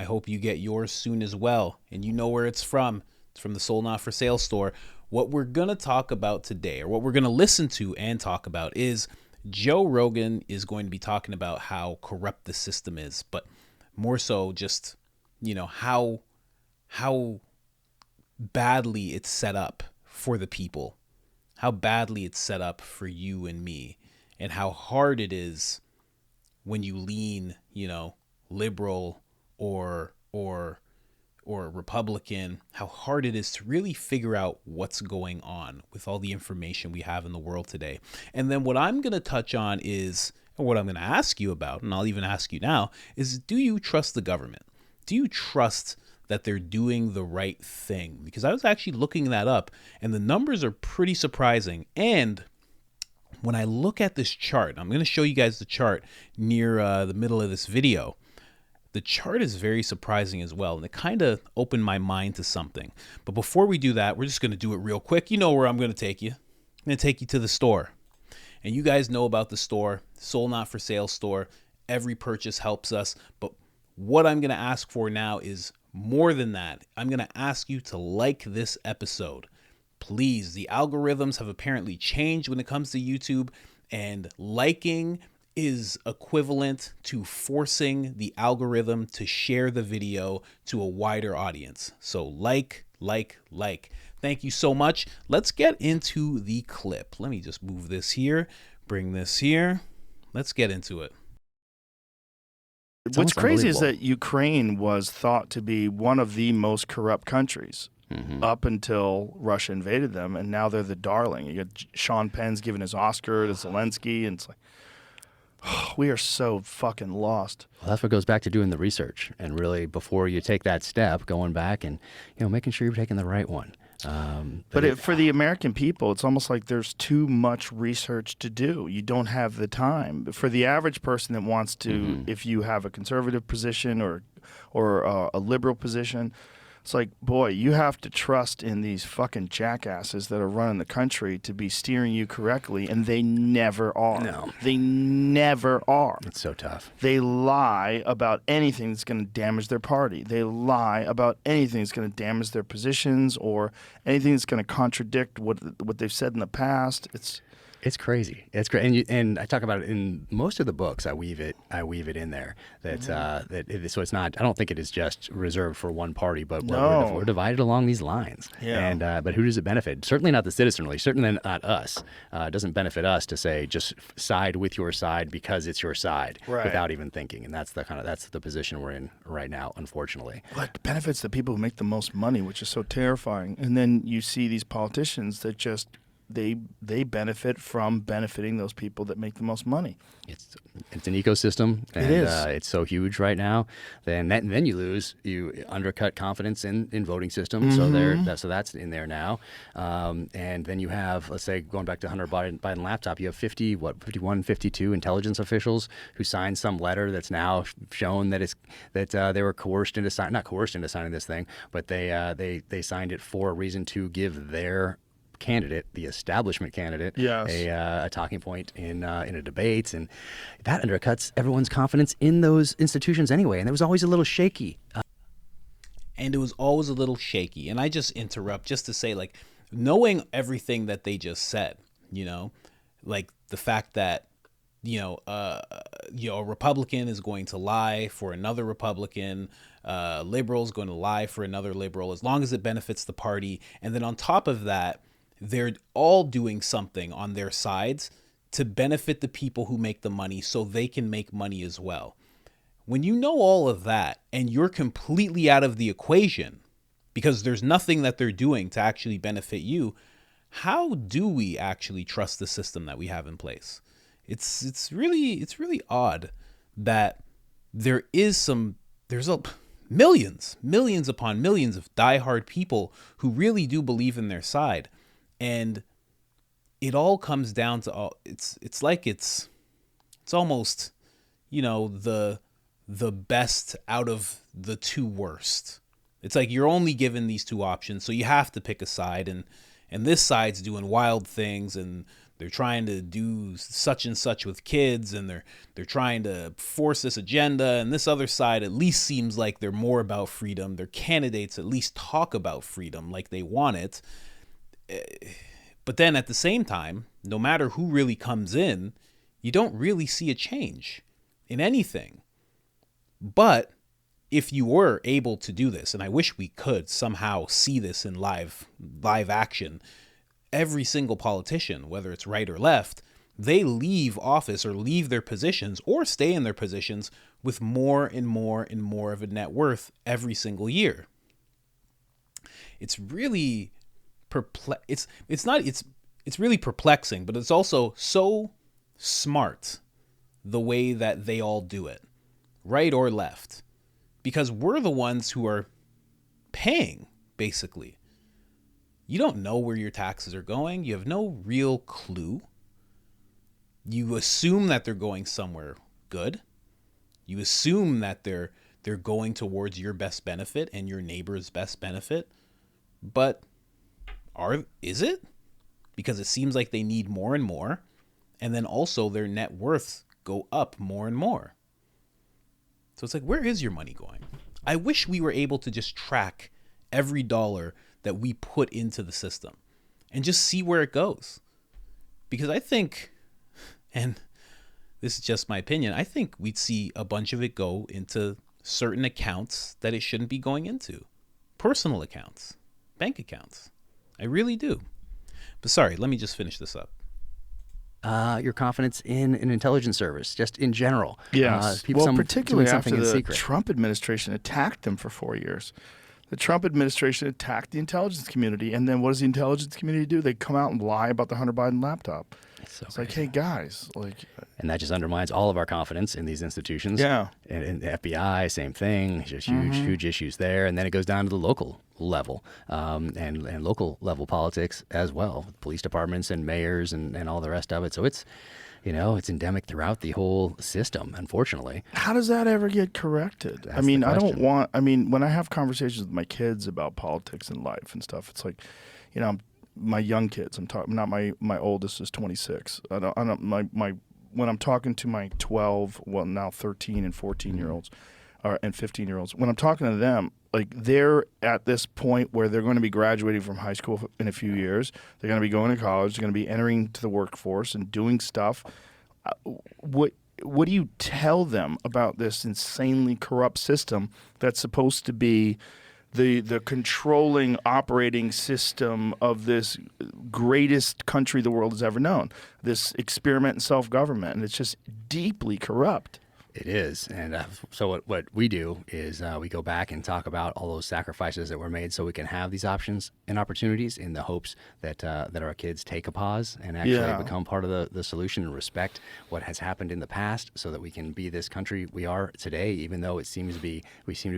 hope you get yours soon as well. And you know where it's from. It's from the Sold Not For Sale store. What we're going to talk about today, or what we're going to listen to and talk about, is Joe Rogan is going to be talking about how corrupt the system is, but more so just, how badly it's set up for the people, how badly it's set up for you and me, and how hard it is when you lean, liberal or Republican, how hard it is to really figure out what's going on with all the information we have in the world today. And then what I'm going to touch on is, and what I'm going to ask you about, and I'll even ask you now, is do you trust the government? Do you trust that they're doing the right thing? Because I was actually looking that up, and the numbers are pretty surprising. And when I look at this chart, I'm going to show you guys the chart near the middle of this video. The chart is very surprising as well, and it kind of opened my mind to something. But before we do that, we're just going to do it real quick. You know where I'm going to take you. I'm going to take you to the store. And you guys know about the store, Sold Not For Sale store. Every purchase helps us. But what I'm going to ask for now is more than that. I'm going to ask you to like this episode. Please, the algorithms have apparently changed when it comes to YouTube, and liking is equivalent to forcing the algorithm to share the video to a wider audience. So like. Thank you so much. Let's get into the clip. Let me just move this here, bring this here. Let's get into it. What's crazy is that Ukraine was thought to be one of the most corrupt countries up until Russia invaded them, and now they're the darling. You got Sean Penn's giving his Oscar to Zelensky, and it's like, we are so fucking lost. Well, that's what goes back to doing the research, and really, before you take that step, going back and making sure you're taking the right one. For the American people, it's almost like there's too much research to do. You don't have the time. For the average person that wants to, if you have a conservative position or a liberal position, it's like, boy, you have to trust in these fucking jackasses that are running the country to be steering you correctly, and they never are. No. They never are. It's so tough. They lie about anything that's going to damage their party. They lie about anything that's going to damage their positions or anything that's going to contradict what they've said in the past. It's crazy. It's great, and I talk about it in most of the books. I weave it in there. So it's not. I don't think it is just reserved for one party, but we're divided along these lines. Yeah. And but who does it benefit? Certainly not the citizenry. Certainly not us. It doesn't benefit us to say just side with your side because it's your side without even thinking. And that's the position we're in right now, unfortunately. Well, it benefits the people who make the most money, which is so terrifying. And then you see these politicians that just. They benefit from benefiting those people that make the most money. It's an ecosystem, and it is. It's so huge right now. Then you undercut confidence in voting systems. So that's in there now. And then you have, let's say, going back to Hunter Biden laptop, you have 51, 52 intelligence officials who signed some letter that's now shown that they were not coerced into signing this thing, but they signed it for a reason to give their candidate, the establishment candidate, a talking point in a debate, and that undercuts everyone's confidence in those institutions anyway. And it was always a little shaky. And I just interrupt just to say, like, knowing everything that they just said, like the fact that a Republican is going to lie for another Republican, liberal is going to lie for another liberal, as long as it benefits the party. And then on top of that, they're all doing something on their sides to benefit the people who make the money so they can make money as well. When you know all of that and you're completely out of the equation because there's nothing that they're doing to actually benefit you, how do we actually trust the system that we have in place? It's really odd that there's millions upon millions of diehard people who really do believe in their side. And it all comes down to it's almost, the best out of the two worst. It's like you're only given these two options, so you have to pick a side, and this side's doing wild things, and they're trying to do such and such with kids, and they're trying to force this agenda, and this other side at least seems like they're more about freedom. Their candidates at least talk about freedom like they want it. But then at the same time, no matter who really comes in, you don't really see a change in anything. But if you were able to do this, and I wish we could somehow see this in live action, every single politician, whether it's right or left, they leave office or leave their positions or stay in their positions with more and more and more of a net worth every single year. It's really it's really perplexing, but it's also so smart the way that they all do it, right or left, because we're the ones who are paying, basically. You don't know where your taxes are going. You have no real clue. You assume that they're going somewhere good. You assume that they're going towards your best benefit and your neighbor's best benefit. But is it? Because it seems like they need more and more, and then also their net worths go up more and more. So it's like, where is your money going? I wish we were able to just track every dollar that we put into the system and just see where it goes. Because I think, and this is just my opinion, I think we'd see a bunch of it go into certain accounts that it shouldn't be going into. Personal accounts, bank accounts. I really do. But sorry, let me just finish this up. Your confidence in an intelligence service, just in general. Yes. Particularly after the Trump administration attacked them for 4 years. The Trump administration attacked the intelligence community, and then what does the intelligence community do? They come out and lie about the Hunter Biden laptop. It's like, hey, guys. And that just undermines all of our confidence in these institutions. Yeah. And the FBI, same thing. Just huge issues there. And then it goes down to the local level and local level politics as well. Police departments and mayors and all the rest of it. So it's endemic throughout the whole system, unfortunately. How does that ever get corrected? That's the question. When I have conversations with my kids about politics and life and stuff, it's like, my young kids, I'm talking, not my oldest is 26. When I'm talking to my 12, well, now 13 and 14-year-olds, and 15-year-olds, when I'm talking to them, like, they're at this point where they're going to be graduating from high school in a few years. They're going to be going to college. They're going to be entering to the workforce and doing stuff. What do you tell them about this insanely corrupt system that's supposed to be the controlling operating system of this greatest country the world has ever known, this experiment in self-government, and it's just deeply corrupt? It is. And so what we do is we go back and talk about all those sacrifices that were made so we can have these options and opportunities, in the hopes that our kids take a pause and actually become part of the solution and respect what has happened in the past, so that we can be this country we are today, even though we seem to be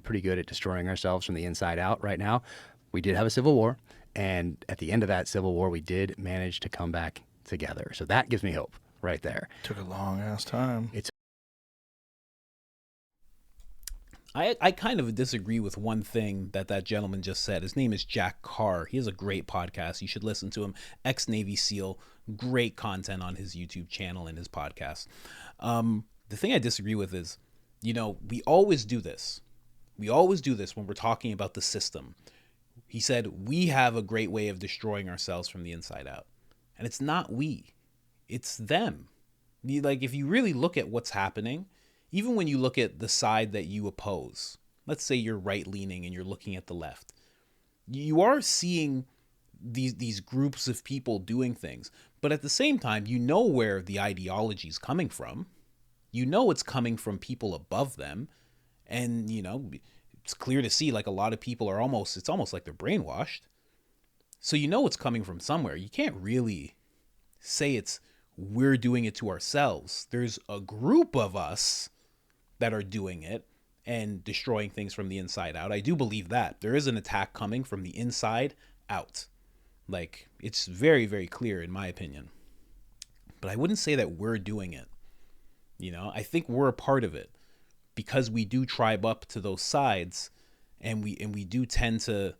pretty good at destroying ourselves from the inside out right now. We did have a civil war, and at the end of that civil war, we did manage to come back together. So that gives me hope right there. Took a long ass time. I kind of disagree with one thing that gentleman just said. His name is Jack Carr. He has a great podcast. You should listen to him. Ex-Navy SEAL. Great content on his YouTube channel and his podcast. The thing I disagree with is, we always do this. We always do this when we're talking about the system. He said, we have a great way of destroying ourselves from the inside out. And it's not we. It's them. If you really look at what's happening, even when you look at the side that you oppose, let's say you're right-leaning and you're looking at the left, you are seeing these groups of people doing things. But at the same time, you know where the ideology is coming from. You know it's coming from people above them. And, it's clear to see, like, a lot of people are it's almost like they're brainwashed. So you know it's coming from somewhere. You can't really say we're doing it to ourselves. There's a group of us that are doing it and destroying things from the inside out. I do believe that there is an attack coming from the inside out. Like, it's very, very clear in my opinion. But I wouldn't say that we're doing it. I think we're a part of it because we do tribe up to those sides, and we do tend to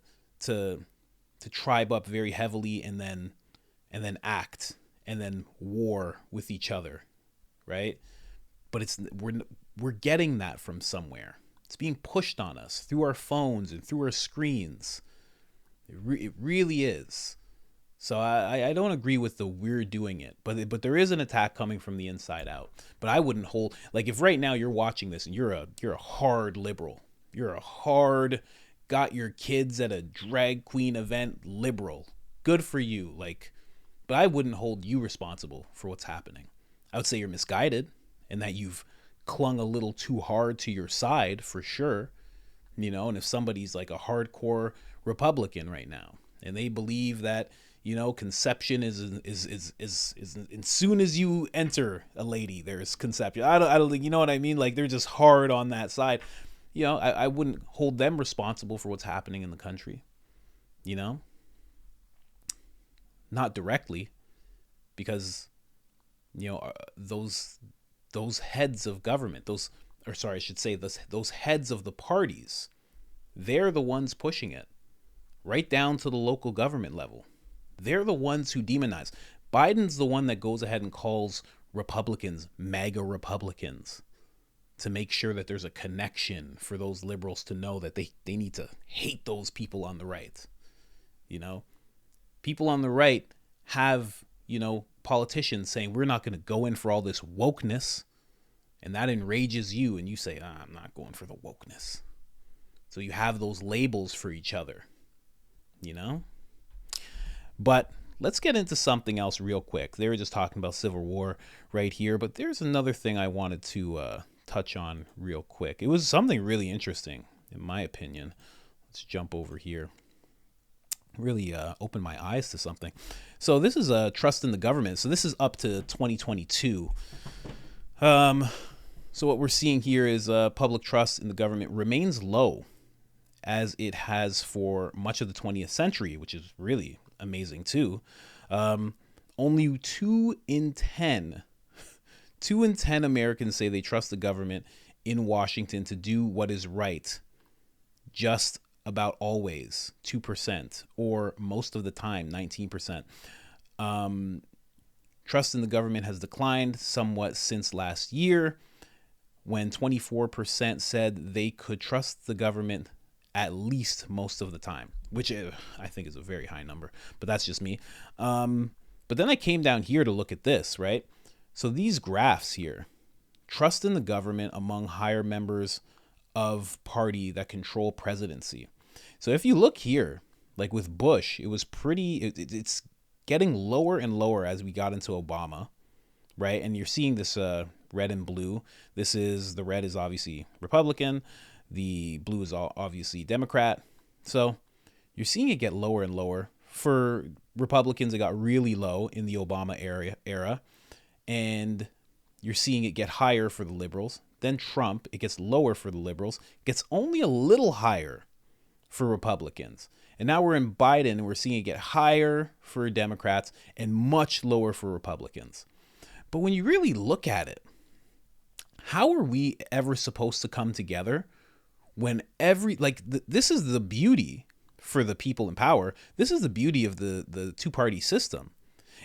tribe up very heavily and then act and then war with each other, right? But we're getting that from somewhere. It's being pushed on us through our phones and through our screens. It really is. So I don't agree with the we're doing it, but there is an attack coming from the inside out. But I wouldn't hold, like, if right now you're watching this and you're a hard liberal, you're a hard, got your kids at a drag queen event liberal, good for you. Like, but I wouldn't hold you responsible for what's happening. I would say you're misguided and that you've clung a little too hard to your side for sure. And if somebody's like a hardcore Republican right now and they believe that, conception is as soon as you enter a lady, there's conception. I don't think, you know what I mean? Like, they're just hard on that side. I wouldn't hold them responsible for what's happening in the country, not directly, because, those heads of government, those heads of the parties, they're the ones pushing it right down to the local government level. They're the ones who demonize. Biden's the one that goes ahead and calls Republicans MAGA Republicans to make sure that there's a connection for those liberals to know that they need to hate those people on the right. People on the right have, politicians saying we're not going to go in for all this wokeness, and that enrages you, and you say, I'm not going for the wokeness. So you have those labels for each other, But let's get into something else real quick. They were just talking about civil war right here, but there's another thing I wanted to touch on real quick. It was something really interesting, in my opinion. Let's jump over here. Really opened my eyes to something. So this is trust in the government. So this is up to 2022. So what we're seeing here is public trust in the government remains low, as it has for much of the 20th century, which is really amazing too. Only 2 in 10 Americans say they trust the government in Washington to do what is right. Just about always 2%, or most of the time 19%. Trust in the government has declined somewhat since last year, when 24% said they could trust the government at least most of the time, which I think is a very high number, but that's just me. But then I came down here to look at this, right? So these graphs here, trust in the government among higher members of party that control presidency. So if you look here, like with Bush, it was it's getting lower and lower as we got into Obama, right? And you're seeing this red and blue. The red is obviously Republican. The blue is obviously Democrat. So you're seeing it get lower and lower. For Republicans, it got really low in the Obama era. And you're seeing it get higher for the liberals. Then Trump, it gets lower for the liberals. It gets only a little higher for Republicans. And now we're in Biden, and we're seeing it get higher for Democrats and much lower for Republicans. But when you really look at it, how are we ever supposed to come together when this is the beauty for the people in power. This is the beauty of the two-party system,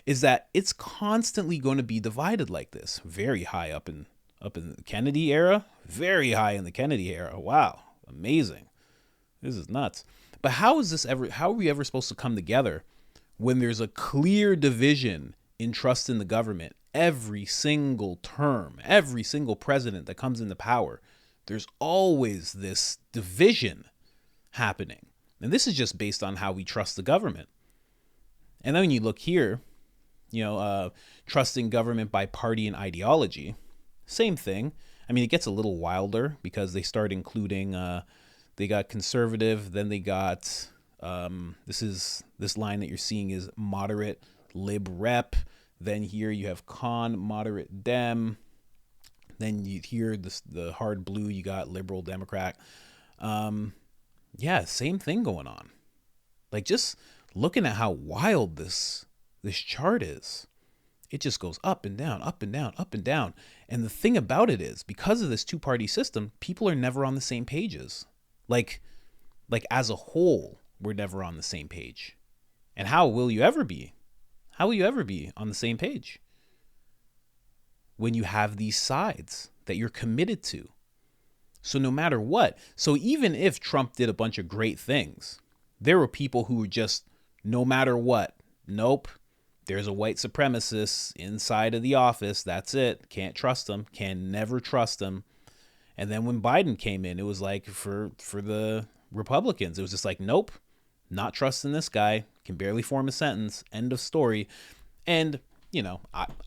is that it's constantly going to be divided like this. Very high up in the Kennedy era, very high in the Kennedy era. Wow, amazing. This is nuts. But how are we ever supposed to come together when there's a clear division in trust in the government? Every single term, every single president that comes into power, there's always this division happening. And this is just based on how we trust the government. And then when you look here, trusting government by party and ideology, same thing. I mean, it gets a little wilder because they start including, they got conservative, then they got, this line that you're seeing is moderate lib rep. Then here you have con, moderate dem. Then you hear the hard blue, you got liberal Democrat. Yeah, same thing going on. Like, just looking at how wild this chart is. It just goes up and down, up and down, up and down. And the thing about it is, because of this two-party system, people are never on the same pages. Like as a whole, we're never on the same page. And how will you ever be? How will you ever be on the same page when you have these sides that you're committed to? So no matter what, so even if Trump did a bunch of great things, there were people who were just, no matter what, nope, there's a white supremacist inside of the office. That's it. Can't trust him. Can never trust him. And then when Biden came in, it was like for the Republicans, it was just like, nope, not trusting this guy. Can barely form a sentence. End of story. And, you know,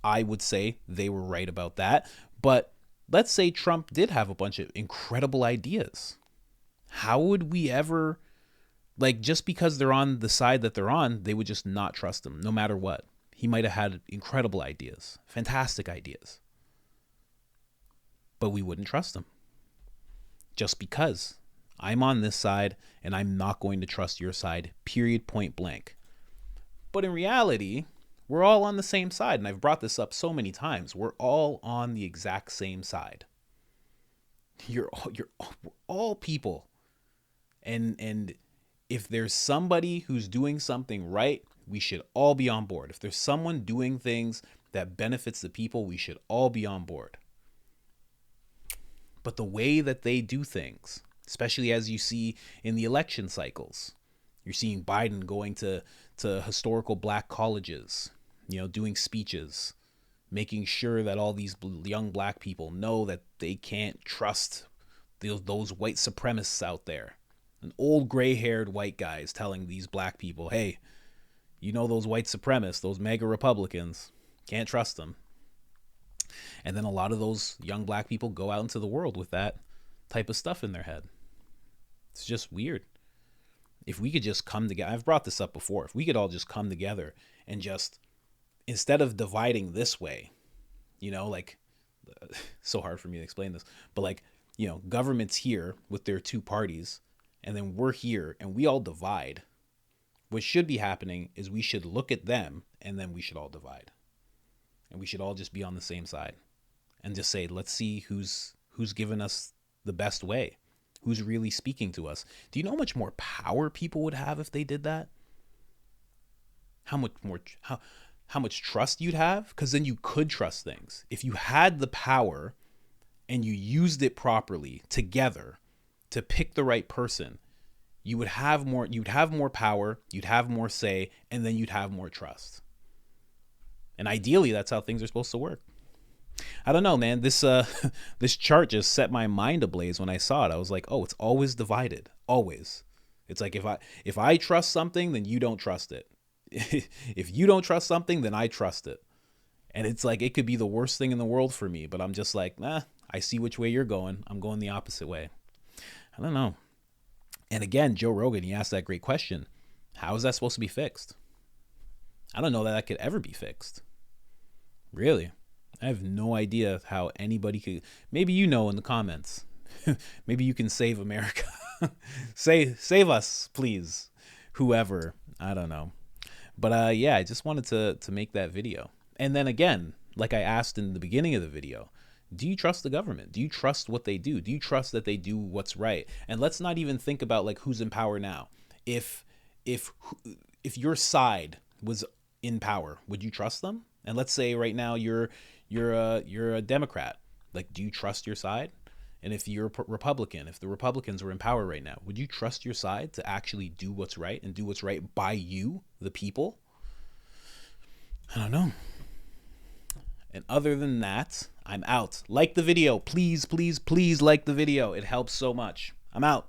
I would say they were right about that. But let's say Trump did have a bunch of incredible ideas. How would we ever, like, just because they're on the side that they're on, they would just not trust him no matter what? He might have had incredible ideas, fantastic ideas. But we wouldn't trust him. Just because I'm on this side and I'm not going to trust your side, period, point blank. But in reality, we're all on the same side. And I've brought this up so many times. We're all on the exact same side. We're all people. And if there's somebody who's doing something right, we should all be on board. If there's someone doing things that benefits the people, we should all be on board. But the way that they do things, especially as you see in the election cycles, you're seeing Biden going to historical black colleges, you know, doing speeches, making sure that all these young black people know that they can't trust those white supremacists out there. An old gray-haired white guys telling these black people, hey, you know those white supremacists, those MAGA Republicans, can't trust them. And then a lot of those young black people go out into the world with that type of stuff in their head. It's just weird. If we could just come together, I've brought this up before, if we could all just come together and just, instead of dividing this way, you know, like, so hard for me to explain this, but like, you know, government's here with their two parties, and then we're here and we all divide. What should be happening is we should look at them and then we should all divide. And we should all just be on the same side and just say, let's see who's given us the best way, who's really speaking to us. Do you know how much more power people would have if they did that? How much trust you'd have? Because then you could trust things. If you had the power and you used it properly together to pick the right person, you'd have more power, you'd have more say, and then you'd have more trust. And ideally, that's how things are supposed to work. I don't know, man. This chart just set my mind ablaze when I saw it. I was like, oh, it's always divided. Always. It's like if I trust something, then you don't trust it. If you don't trust something, then I trust it. And it's like, it could be the worst thing in the world for me, but I'm just like, nah, I see which way you're going. I'm going the opposite way. I don't know. And again, Joe Rogan, he asked that great question. How is that supposed to be fixed? I don't know that could ever be fixed. Really? I have no idea how anybody could. Maybe you know in the comments. Maybe you can save America. Save us, please. Whoever. I don't know. But yeah, I just wanted to make that video. And then again, like I asked in the beginning of the video, do you trust the government? Do you trust what they do? Do you trust that they do what's right? And let's not even think about like who's in power now. If your side was in power, would you trust them? And let's say right now you're a Democrat. Like, do you trust your side? And if you're a Republican, if the Republicans were in power right now, would you trust your side to actually do what's right and do what's right by you, the people? I don't know. And other than that, I'm out. Like the video. Please, please, please like the video. It helps so much. I'm out.